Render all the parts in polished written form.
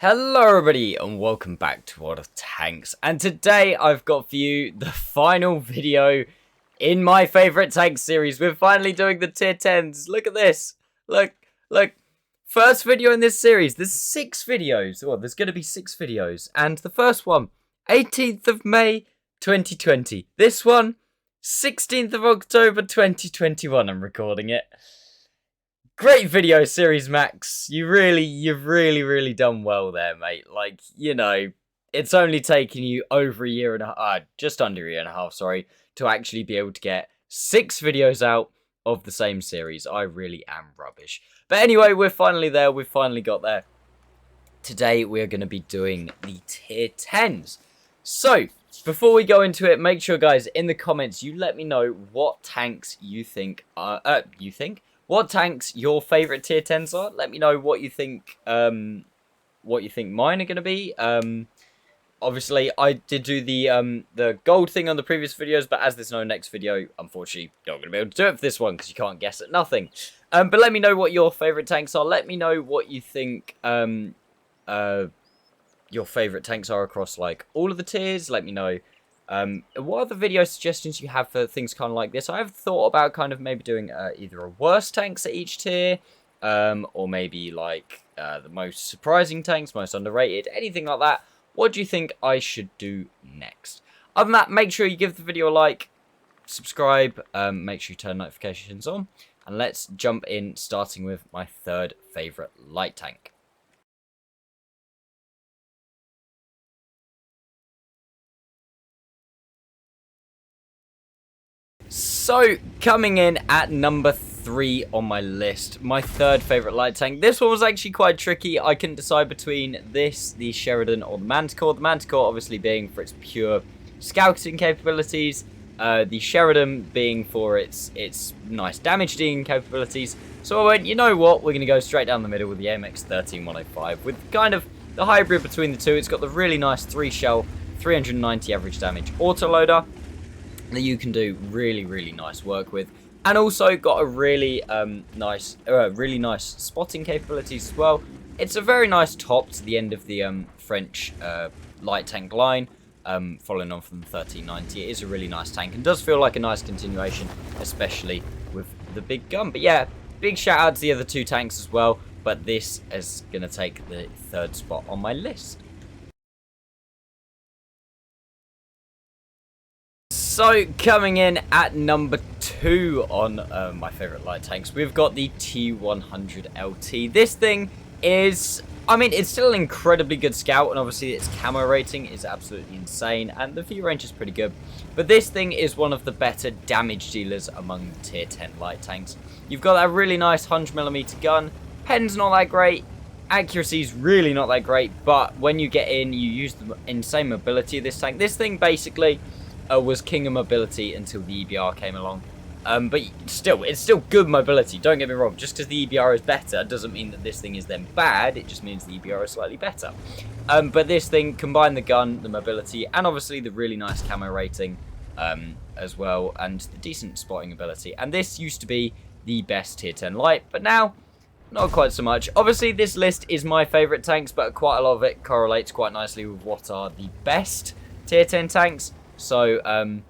Hello everybody and welcome back to World of Tanks, and today I've got for you the final video in my favourite tank series. We're finally doing the tier 10s. Look at this. Look. First video in this series. There's 6 videos. Well, there's going to be 6 videos. And the first one, 18th of May 2020. This one, 16th of October 2021. I'm recording it. Great video series, Max. You've really done well there, mate. Like, you know, it's only taken you over a year and a half, just under a year and a half, sorry, to actually be able to get 6 videos out of the same series. I really am rubbish. But anyway, we're finally there. We've finally got there. Today, we're going to be doing the tier 10s. So, before we go into it, make sure, guys, in the comments, you let me know what tanks you think are, what tanks your favourite tier 10s are. Let me know what you think mine are going to be. Obviously, I did do the gold thing on the previous videos, but as there's no next video, unfortunately, you're not going to be able to do it for this one because you can't guess at nothing. But let me know what your favourite tanks are. Let me know what you think your favourite tanks are across, like, all of the tiers. Let me know what other video suggestions you have for things kind of like this. I have thought about kind of maybe doing either a worst tanks at each tier, or maybe like the most surprising tanks, most underrated, anything like that. What do you think I should do next? Other than that, make sure you give the video a like, subscribe, make sure you turn notifications on, and let's jump in, starting with my third favourite light tank. So, coming in at number 3 on my list, my third favourite light tank. This one was actually quite tricky. I couldn't decide between this, the Sheridan, or the Manticore. The Manticore obviously being for its pure scouting capabilities. The Sheridan being for its nice damage dealing capabilities. So I went, you know what, we're going to go straight down the middle with the AMX-13105. With kind of the hybrid between the two. It's got the really nice 3-shell, 390 average damage autoloader that you can do really nice work with, and also got a really nice spotting capabilities as well. It's a very nice top to the end of the French light tank line, following on from the 1390. It is a really nice tank and does feel like a nice continuation, especially with the big gun. But yeah, big shout out to the other 2 tanks as well, but this is gonna take the 3rd spot on my list. So, coming in at number 2 on my favourite light tanks, we've got the T100 LT. This thing is, I mean, it's still an incredibly good scout, and obviously its camo rating is absolutely insane, and the view range is pretty good. But this thing is one of the better damage dealers among the tier 10 light tanks. You've got that really nice 100mm gun, pen's not that great, accuracy's really not that great, but when you get in, you use the insane mobility of this tank. This thing basically was king of mobility until the EBR came along. But still, it's still good mobility, don't get me wrong. Just because the EBR is better doesn't mean that this thing is then bad, it just means the EBR is slightly better. But this thing combined the gun, the mobility, and obviously the really nice camo rating as well, and the decent spotting ability. And this used to be the best tier 10 light, but now, not quite so much. Obviously, this list is my favourite tanks, but quite a lot of it correlates quite nicely with what are the best tier 10 tanks. So,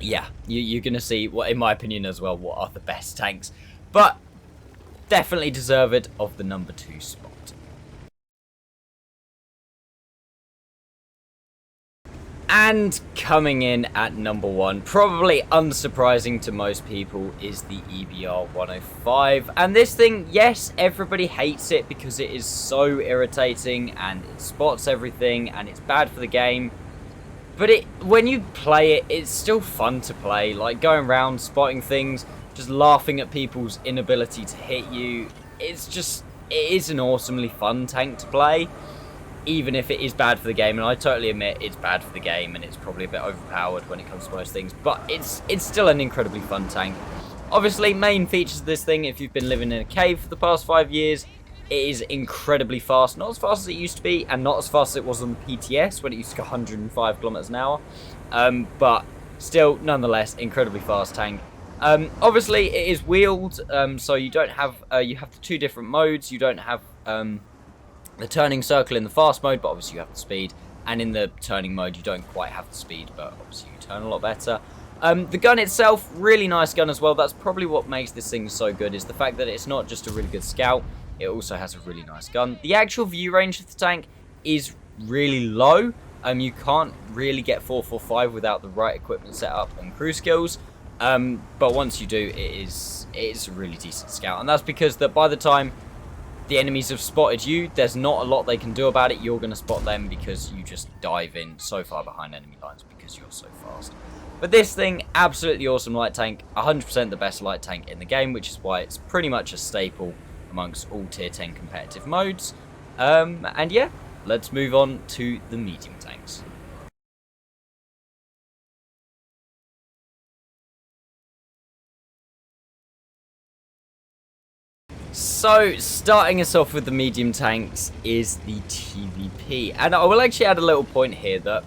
yeah, you're going to see, what, in my opinion as well, what are the best tanks. But, definitely deserved of the number 2 spot. And coming in at number 1, probably unsurprising to most people, is the EBR 105. And this thing, yes, everybody hates it because it is so irritating and it spots everything and it's bad for the game. But when you play it, it's still fun to play. Like, going around, spotting things, just laughing at people's inability to hit you. It is an awesomely fun tank to play, even if it is bad for the game. And I totally admit it's bad for the game, and it's probably a bit overpowered when it comes to most things. But it's still an incredibly fun tank. Obviously, main features of this thing, if you've been living in a cave for the past 5 years, it is incredibly fast. Not as fast as it used to be, and not as fast as it was on the PTS when it used to go 105 kilometers an hour. But still, nonetheless, incredibly fast tank. Obviously, it is wheeled, so you don't have you have the 2 different modes. You don't have the turning circle in the fast mode, but obviously you have the speed. And in the turning mode, you don't quite have the speed, but obviously you turn a lot better. The gun itself, really nice gun as well. That's probably what makes this thing so good, is the fact that it's not just a really good scout, it also has a really nice gun. The actual view range of the tank is really low. You can't really get 445 without the right equipment setup and crew skills. But once you do, it's a really decent scout. And that's because that by the time the enemies have spotted you, there's not a lot they can do about it. You're going to spot them because you just dive in so far behind enemy lines because you're so fast. But this thing, absolutely awesome light tank. 100% the best light tank in the game, which is why it's pretty much a staple amongst all tier 10 competitive modes. And yeah, let's move on to the medium tanks. So, starting us off with the medium tanks is the TVP. And I will actually add a little point here that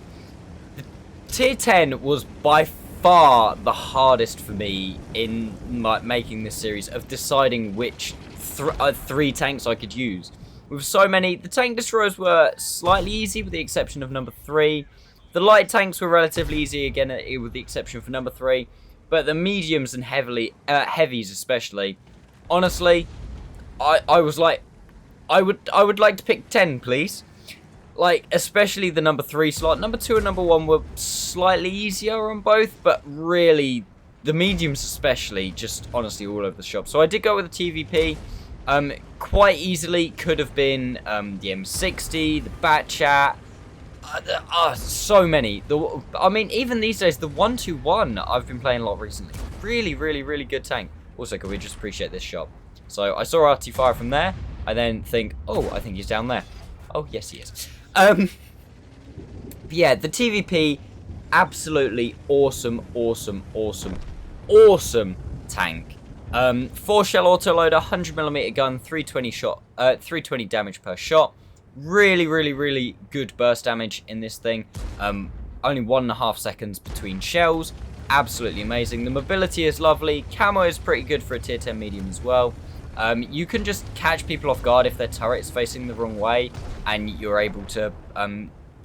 the tier 10 was by far the hardest for me in making this series of deciding which three tanks I could use. With so many, the tank destroyers were slightly easy with the exception of number 3. The light tanks were relatively easy again with the exception for number 3. But the mediums and heavies especially, honestly, I was like, I would like to pick 10, please. Like, especially the number 3 slot. Number 2 and number 1 were slightly easier on both, but really, the mediums especially, just honestly all over the shop. So I did go with the TVP. Quite easily could have been the M60, the Batchat. So many. I mean, even these days, the 121 I've been playing a lot recently. Really, really, really good tank. Also, can we just appreciate this shop? So I saw RT fire from there. I then think, oh, I think he's down there. Oh, yes, he is. Yeah, the TVP, absolutely awesome, awesome, awesome, awesome tank. 4-shell autoloader, 100mm gun, 320 damage per shot. Really, really, really good burst damage in this thing. Only 1.5 seconds between shells. Absolutely amazing. The mobility is lovely. Camo is pretty good for a tier 10 medium as well. You can just catch people off guard if their turret's facing the wrong way, and you're able to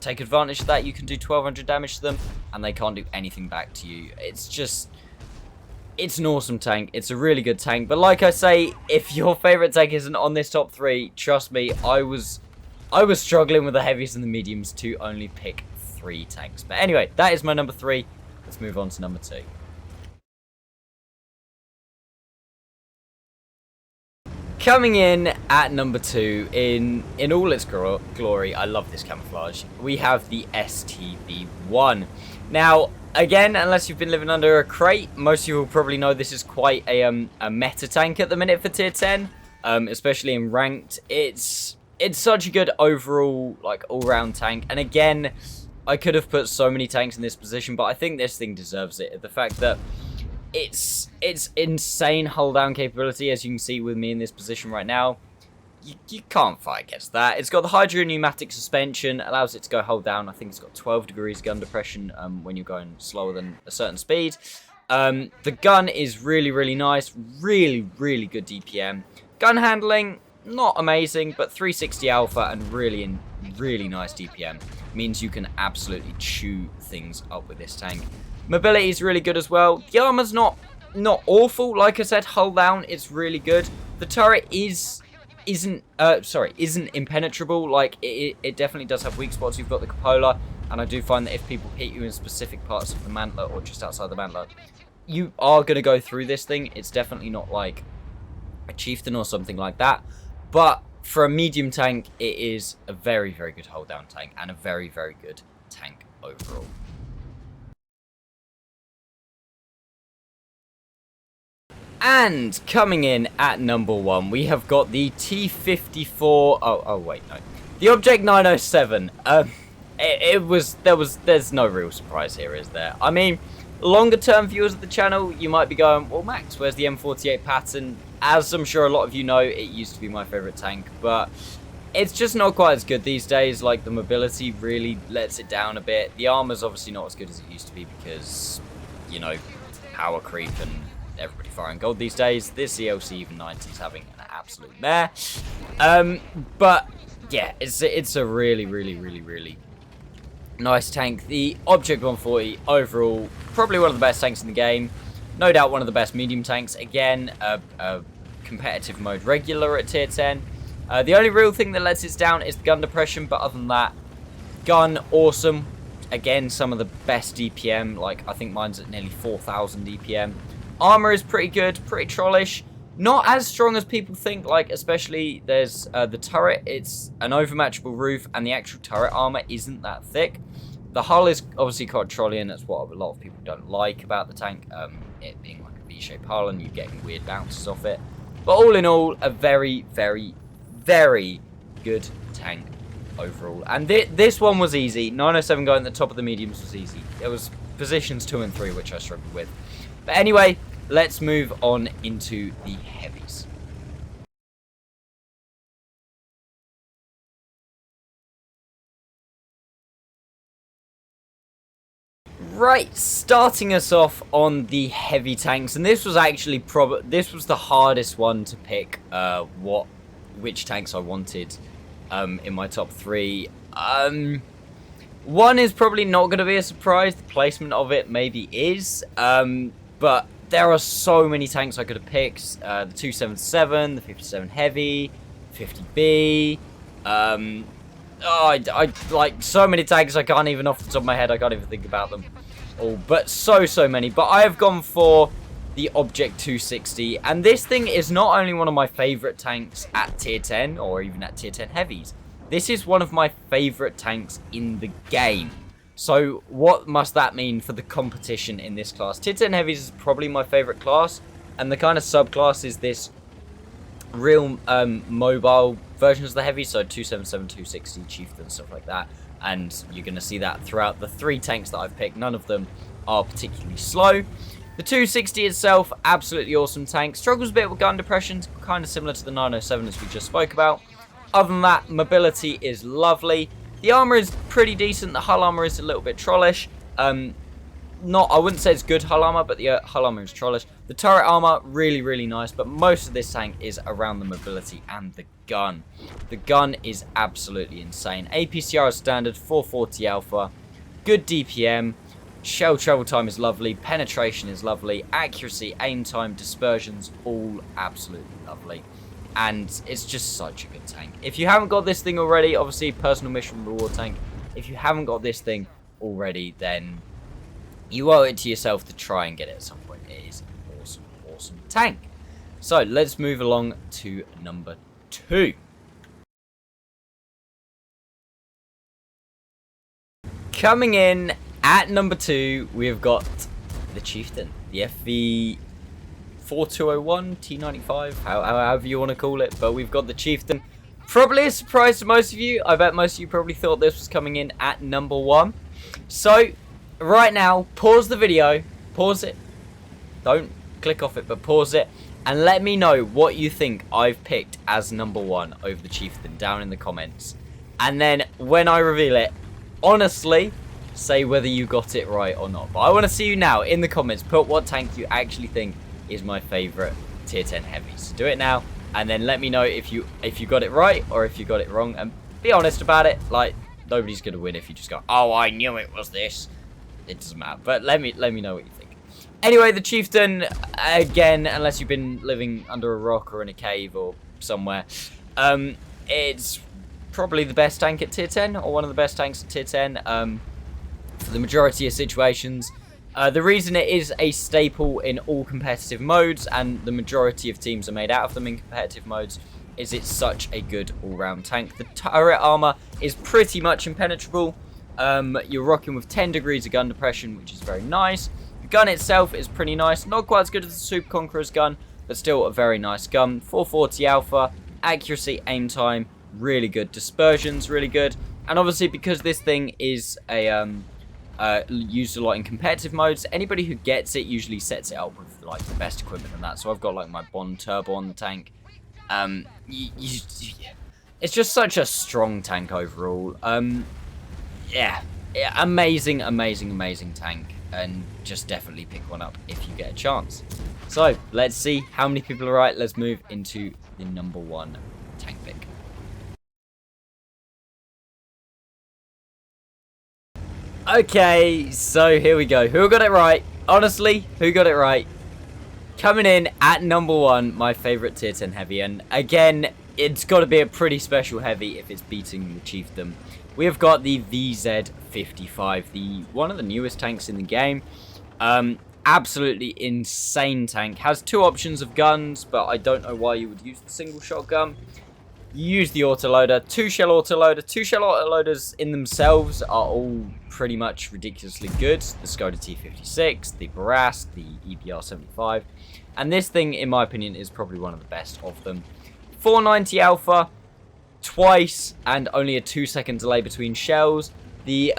take advantage of that. You can do 1200 damage to them, and they can't do anything back to you. It's an awesome tank. It's a really good tank. But like I say, if your favorite tank isn't on this top 3, trust me, I was struggling with the heavies and the mediums to only pick 3 tanks. But anyway, that is my number 3. Let's move on to number 2. Coming in at number 2 in all its glory, I love this camouflage. We have the STV1. Now, again, unless you've been living under a crate, most of you will probably know this is quite a meta tank at the minute for tier 10, especially in ranked. It's such a good overall, like, all-round tank. And again, I could have put so many tanks in this position, but I think this thing deserves it. The fact that it's insane hull down capability, as you can see with me in this position right now. You can't fight against that. It's got the hydro pneumatic suspension, allows it to go hull down. I think it's got 12 degrees gun depression when you're going slower than a certain speed. The gun is really, really nice. Really, really good DPM. Gun handling, not amazing, but 360 alpha and really nice DPM means you can absolutely chew things up with this tank. Mobility is really good as well. The armor's not awful. Like I said, hull down, it's really good. The turret isn't impenetrable. Like it definitely does have weak spots. You've got the cupola, and I do find that if people hit you in specific parts of the mantler or just outside the mantler, you are going to go through this thing. It's definitely not like a Chieftain or something like that, but for a medium tank, it is a very, very good hold down tank and a very, very good tank overall. And coming in at number 1, we have got the T54. Oh wait, no, the Object 907. There's no real surprise here, is there? I mean, longer term viewers of the channel, you might be going, well, Max, where's the M48 pattern? As I'm sure a lot of you know, it used to be my favorite tank, but it's just not quite as good these days. Like, the mobility really lets it down a bit. The armor's obviously not as good as it used to be because, you know, power creep and everybody firing gold these days. This ELC even 90 is having an absolute mare. But yeah, it's a really nice tank. The Object 140 overall, probably one of the best tanks in the game. No doubt one of the best medium tanks. Again, a competitive mode regular at tier 10. The only real thing that lets it down is the gun depression, but other than that, gun awesome. Again, some of the best DPM, like I think mine's at nearly 4,000 DPM. Armor is pretty good, pretty trollish. Not as strong as people think, like especially there's the turret. It's an overmatchable roof, and the actual turret armor isn't that thick. The hull is obviously quite trolly, and that's what a lot of people don't like about the tank. It being like a V-shaped hull, and you getting weird bounces off it. But all in all, a very good tank overall. And this one was easy. 907 going at the top of the mediums was easy. It was positions 2 and 3 which I struggled with. But anyway, let's move on into the heavies. Right, starting us off on the heavy tanks, and this was actually this was the hardest one to pick. Which tanks I wanted in my top 3. One is probably not going to be a surprise. The placement of it maybe is, but there are so many tanks I could have picked. The 277, the 57 heavy, 50B. I like so many tanks I can't even off the top of my head. I can't even think about them all, but so many. But I have gone for the Object 260, and this thing is not only one of my favorite tanks at tier 10 or even at tier 10 heavies. This is one of my favorite tanks in the game. So what must that mean for the competition in this class? Tier 10 heavies is probably my favorite class, and the kind of subclass is this real mobile versions of the heavy, so 277, 260, Chieftain, stuff like that. And you're going to see that throughout the 3 tanks that I've picked. None of them are particularly slow. The 260 itself, absolutely awesome tank. Struggles a bit with gun depression, kind of similar to the 907 as we just spoke about. Other than that, mobility is lovely. The armor is pretty decent. The hull armor is a little bit trollish. I wouldn't say it's good hull armor, but the hull armor is trollish. The turret armor, really nice, but most of this tank is around the mobility and the gun. The gun is absolutely insane. APCR is standard, 440 alpha, good DPM. Shell travel time is lovely, penetration is lovely, accuracy, aim time, dispersions, all absolutely lovely. And it's just such a good tank. If you haven't got this thing already, obviously personal mission reward tank. If you haven't got this thing already, then you owe it to yourself to try and get it at some point. It is an awesome tank. So let's move along to number 2. Coming in at number 2, we've got the Chieftain, the FV4201 T95, however you want to call it, but we've got the Chieftain. Probably a surprise to most of you. I bet most of you probably thought this was coming in at number 1. So, right now, pause the video, pause it, don't click off it, but pause it, and let me know what you think I've picked as number 1 over the Chieftain down in the comments. And then, when I reveal it, honestly, say whether you got it right or not. But I want to see you now in the comments. Put what tank you actually think is my favorite tier 10 heavy. So do it now, and then let me know if you got it right or if you got it wrong, and be honest about it. Like, nobody's gonna win if you just go, oh, I knew it was this. It doesn't matter. But let me know what you think. Anyway, the Chieftain, again, unless you've been living under a rock or in a cave or somewhere, it's probably the best tank at tier 10, or one of the best tanks at tier 10. For the majority of situations. The reason it is a staple in all competitive modes, and the majority of teams are made out of them in competitive modes, is it's such a good all-round tank. The turret armor is pretty much impenetrable. You're rocking with 10 degrees of gun depression, which is very nice. The gun itself is pretty nice. Not quite as good as the Super Conqueror's gun, but still a very nice gun. 440 alpha, accuracy, aim time, really good. Dispersions, really good. And obviously, because this thing is a used a lot in competitive modes, anybody who gets it usually sets it up with like the best equipment and that. So I've got like my Bond turbo on the tank. It's just such a strong tank overall. Yeah, amazing tank, and just definitely pick one up if you get a chance. So let's see how many people are right. Let's move into the number 1 tank pick. Okay, so here we go. Who got it right? Honestly, who got it right? Coming in at number 1, my favourite tier 10 heavy. And again, it's got to be a pretty special heavy if it's beating the Chieftain. We have got the VZ55, one of the newest tanks in the game. Absolutely insane tank. Has 2 options of guns, but I don't know why you would use the single shotgun. You use the autoloader, 2 shell autoloader. 2 shell autoloaders in themselves are all pretty much ridiculously good. The Skoda T56, the Barask, the EBR75. And this thing, in my opinion, is probably one of the best of them. 490 alpha, twice, and only a 2-second delay between shells. The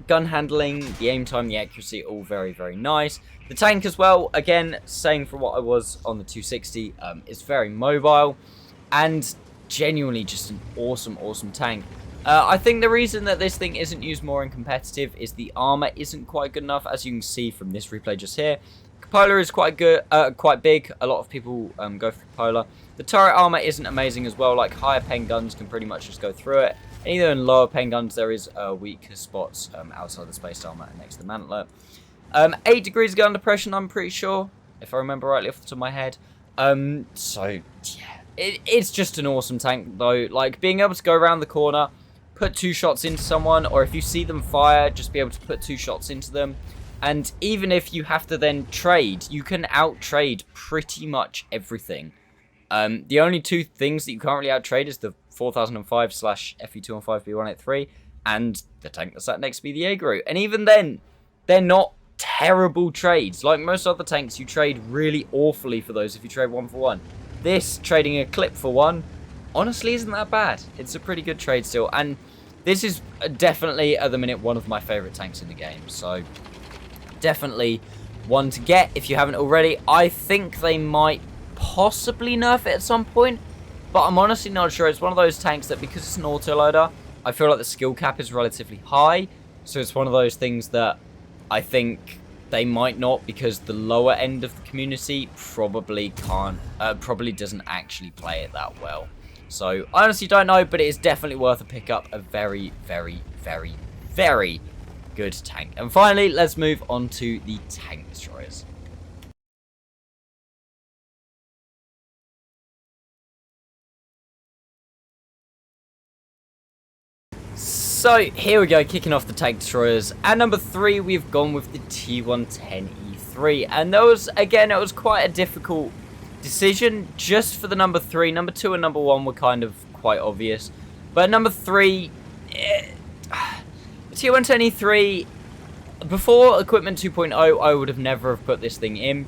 gun handling, the aim time, the accuracy, all very, very nice. The tank as well, again, same for what I was on the 260, is very mobile and genuinely just an awesome, awesome tank. I think the reason that this thing isn't used more in competitive is the armor isn't quite good enough, as you can see from this replay just here. Cupola is quite good, quite big. A lot of people go for Cupola. The turret armor isn't amazing as well. Like higher paying guns can pretty much just go through it. And even in lower paying guns, there is weaker spots outside the space armor and next to the mantler. 8 degrees of gun depression, I'm pretty sure, if I remember rightly off the top of my head. So yeah, it's just an awesome tank though. Like being able to go around the corner, put 2 shots into someone, or if you see them fire, just be able to put 2 shots into them. And even if you have to then trade, you can out-trade pretty much everything. The only 2 things that you can't really out-trade is the 4005/FV4201 and the tank that's sat next to me, the Grille. And even then, they're not terrible trades. Like most other tanks, you trade really awfully for those if you trade 1 for 1. This, trading a clip for 1, honestly isn't that bad. It's a pretty good trade still. And this is definitely, at the minute, one of my favourite tanks in the game. So definitely one to get if you haven't already. I think they might possibly nerf it at some point, but I'm honestly not sure. It's one of those tanks that, because it's an autoloader, I feel like the skill cap is relatively high. So it's one of those things that I think they might not, because the lower end of the community probably doesn't actually play it that well. So I honestly don't know, but it is definitely worth a pickup. A very, very, very, very good tank. And finally, let's move on to the tank destroyers. So here we go, kicking off the tank destroyers. At number 3, we've gone with the T110E3, and those, again, it was quite a difficult decision just for the number 3. Number 2 and number 1 were kind of quite obvious, but number 3, T110E3. Before Equipment 2.0, I would have never have put this thing in,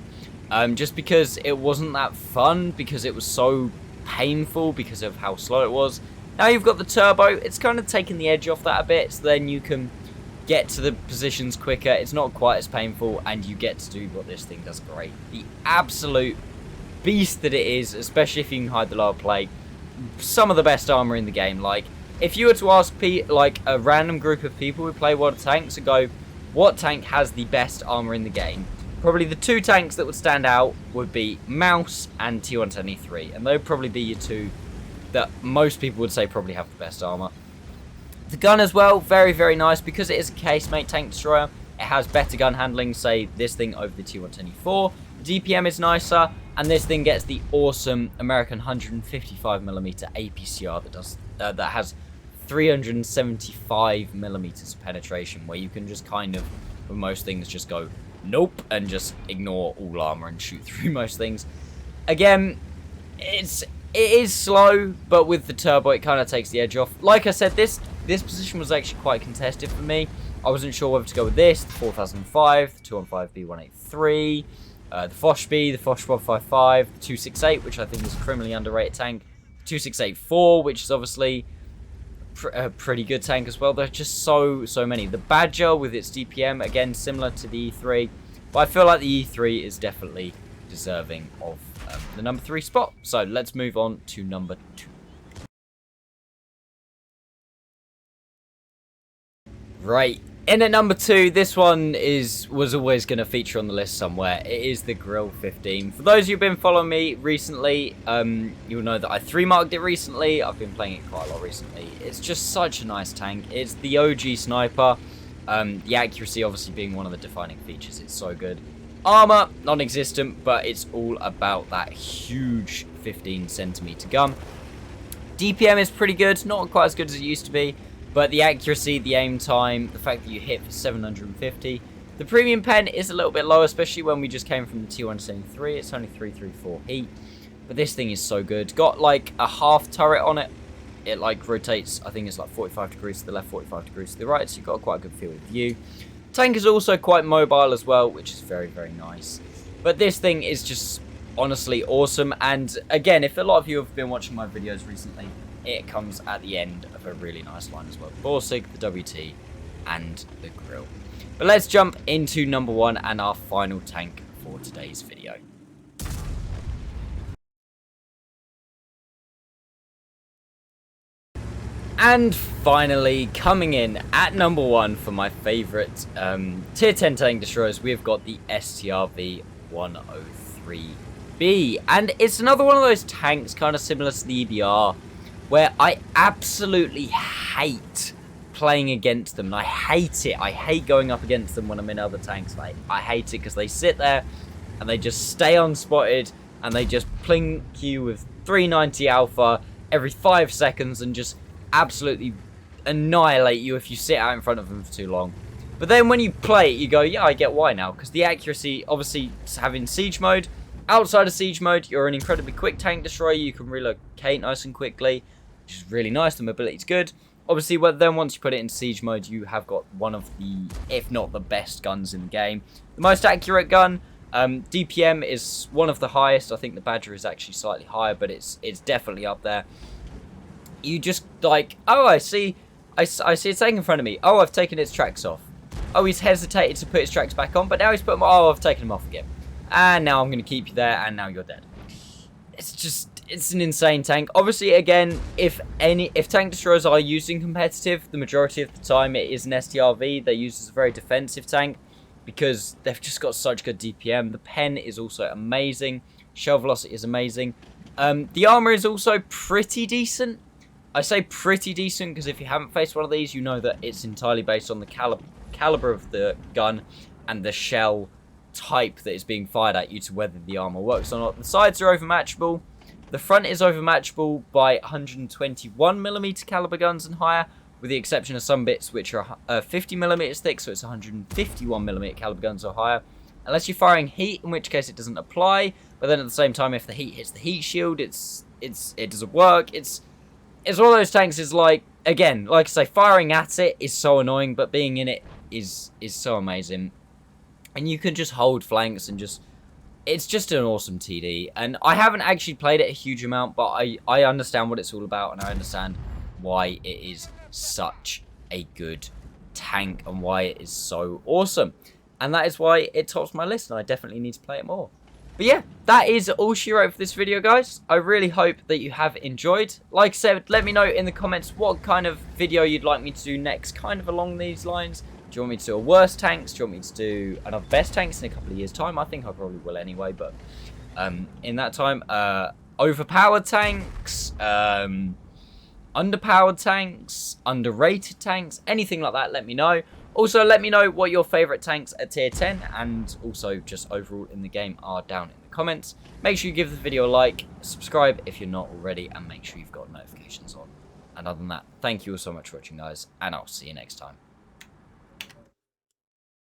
just because it wasn't that fun, because it was so painful because of how slow it was. Now you've got the turbo, it's kind of taken the edge off that a bit, so then you can get to the positions quicker. It's not quite as painful, and you get to do what this thing does great. The absolute beast that it is, especially if you can hide the lower plate. Some of the best armor in the game. Like, if you were to ask like a random group of people who play World of Tanks and go, what tank has the best armor in the game? Probably the 2 tanks that would stand out would be Mouse and T110E3, and they would probably be your 2 that most people would say probably have the best armor. The gun as well, very, very nice, because it is a casemate tank destroyer. It has better gun handling, say this thing over the T110E4. The DPM is nicer, and this thing gets the awesome American 155mm APCR that has 375mm of penetration, where you can just kind of, with most things, just go nope and just ignore all armor and shoot through most things. Again, it is slow, but with the turbo it kind of takes the edge off. Like I said, this position was actually quite contested for me. I wasn't sure whether to go with this, the 4005, the 215B183, the Foshby, the Fosh 155, the 268, which I think is a criminally underrated tank, the 2684, which is obviously a pretty good tank as well. There's just so many. The Badger with its DPM, again similar to the E3, but I feel like the E3 is definitely deserving of the number 3 spot. So let's move on to number 2. Right, In at number 2, this one was always going to feature on the list somewhere. It is the Grille 15. For those of you who've been following me recently, you'll know that I 3-marked it recently. I've been playing it quite a lot recently. It's just such a nice tank. It's the OG sniper. The accuracy obviously being one of the defining features. It's so good. Armor, non-existent, but it's all about that huge 15cm gun. DPM is pretty good, not quite as good as it used to be, but the accuracy, the aim time, the fact that you hit for 750. The premium pen is a little bit low, especially when we just came from the T173. It's only 334 heat, but this thing is so good. Got like a half turret on it. It like rotates, I think it's like 45 degrees to the left, 45 degrees to the right, so you've got quite a good field of view. Tank is also quite mobile as well, which is very, very nice. But this thing is just honestly awesome. And again, if a lot of you have been watching my videos recently, it comes at the end of a really nice line as well. Borsig, the WT, and the Grille. But let's jump into number 1 and our final tank for today's video. And finally, coming in at number 1 for my favourite tier 10 tank destroyers, we've got the Strv 103B. And it's another one of those tanks, kind of similar to the EBR, where I absolutely hate playing against them. And I hate it. I hate going up against them when I'm in other tanks. I hate it because they sit there and they just stay unspotted and they just plink you with 390 alpha every 5 seconds and just absolutely annihilate you if you sit out in front of them for too long. But then when you play it, you go, yeah, I get why now, because the accuracy, obviously having siege mode, outside of siege mode, you're an incredibly quick tank destroyer. You can relocate nice and quickly, which is really nice. The mobility's good. Obviously, then once you put it in siege mode, you have got one of the, if not the best guns in the game. The most accurate gun. DPM is one of the highest. I think the Badger is actually slightly higher, but it's definitely up there. You just like, oh, I see a tank in front of me. Oh, I've taken its tracks off. Oh, he's hesitated to put his tracks back on, but now he's put them. Oh, I've taken them off again. And now I'm going to keep you there, and now you're dead. It's an insane tank. Obviously, again, if tank destroyers are used in competitive, the majority of the time it is an STRV. They're used as a very defensive tank because they've just got such good DPM. The pen is also amazing. Shell velocity is amazing. The armor is also pretty decent. I say pretty decent because if you haven't faced one of these, you know that it's entirely based on the caliber of the gun and the shell type that is being fired at you to whether the armor works or not. The sides are overmatchable. The front is overmatchable by 121mm caliber guns and higher, with the exception of some bits which are 50mm thick, so it's 151mm caliber guns or higher. Unless you're firing heat, in which case it doesn't apply. But then at the same time, if the heat hits the heat shield, it doesn't work. It's one of those tanks is like, again, like I say, firing at it is so annoying, but being in it is so amazing. And you can just hold flanks and it's just an awesome TD. And I haven't actually played it a huge amount, but I understand what it's all about, and I understand why it is such a good tank and why it is so awesome. And that is why it tops my list, and I definitely need to play it more. But yeah, that is all she wrote for this video, guys. I really hope that you have enjoyed. Like I said, let me know in the comments what kind of video you'd like me to do next, kind of along these lines. Do you want me to do a worst tanks? Do you want me to do another best tanks in a couple of years' time? I think I probably will anyway, but in that time, overpowered tanks, underpowered tanks, underrated tanks, anything like that, let me know. Also, let me know what your favourite tanks at tier 10 and also just overall in the game are down in the comments. Make sure you give the video a like, subscribe if you're not already, and make sure you've got notifications on. And other than that, thank you all so much for watching, guys, and I'll see you next time.